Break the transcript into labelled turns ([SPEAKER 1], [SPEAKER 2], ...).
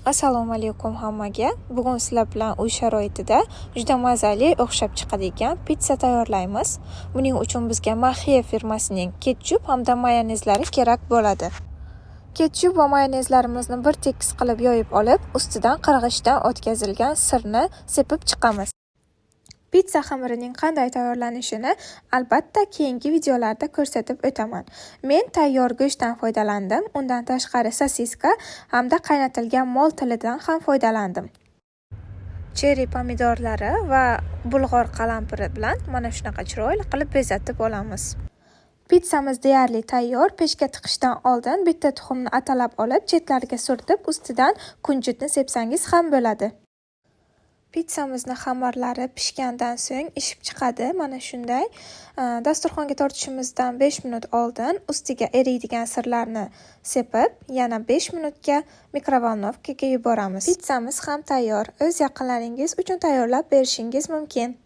[SPEAKER 1] Assalomu alaykum hammaga. Bugun sizlar bilan uy sharoitida juda mazali o'xshab chiqadigan pitsa tayyorlaymiz. Buning uchun bizga Maxia firmasining ketchup hamda mayonezlari kerak bo'ladi. Ketchup va mayonezlarimizni bir tekis qilib yoyib olib, ustidan qirg'ichdan o'tkazilgan sirni sepib chiqamiz. Pitsa xamirining qanday tayyorlanishini albatta keyingi videolarda ko'rsatib o'taman. Men tayyor go'shtdan foydalandim. Undan tashqari sosiska hamda qaynatilgan mol tilidan ham foydalandim. Cherry pomidorlari va bulg'or qalampiri bilan mana shunaqa chiroyli qilib bezatib olamiz. Pizzamiz deyarli tayyor. Pechga tiqishdan oldin bitta tuxumni atalab olib, chetlariga surtib, ustidan kunjutni sepsangiz ham bo'ladi. Pizzamizni xamirlari pishgandan so'ng ishib chiqadi. Mana shunday. Dasturxonga tortishimizdan 5 minut oldin ustiga eriydigan sirlarni sepib, yana 5 minutga mikrovolnovkaga yuboramiz. Pizzamiz ham tayyor. O'z yaqinlaringiz uchun tayyorlab berishingiz mumkin.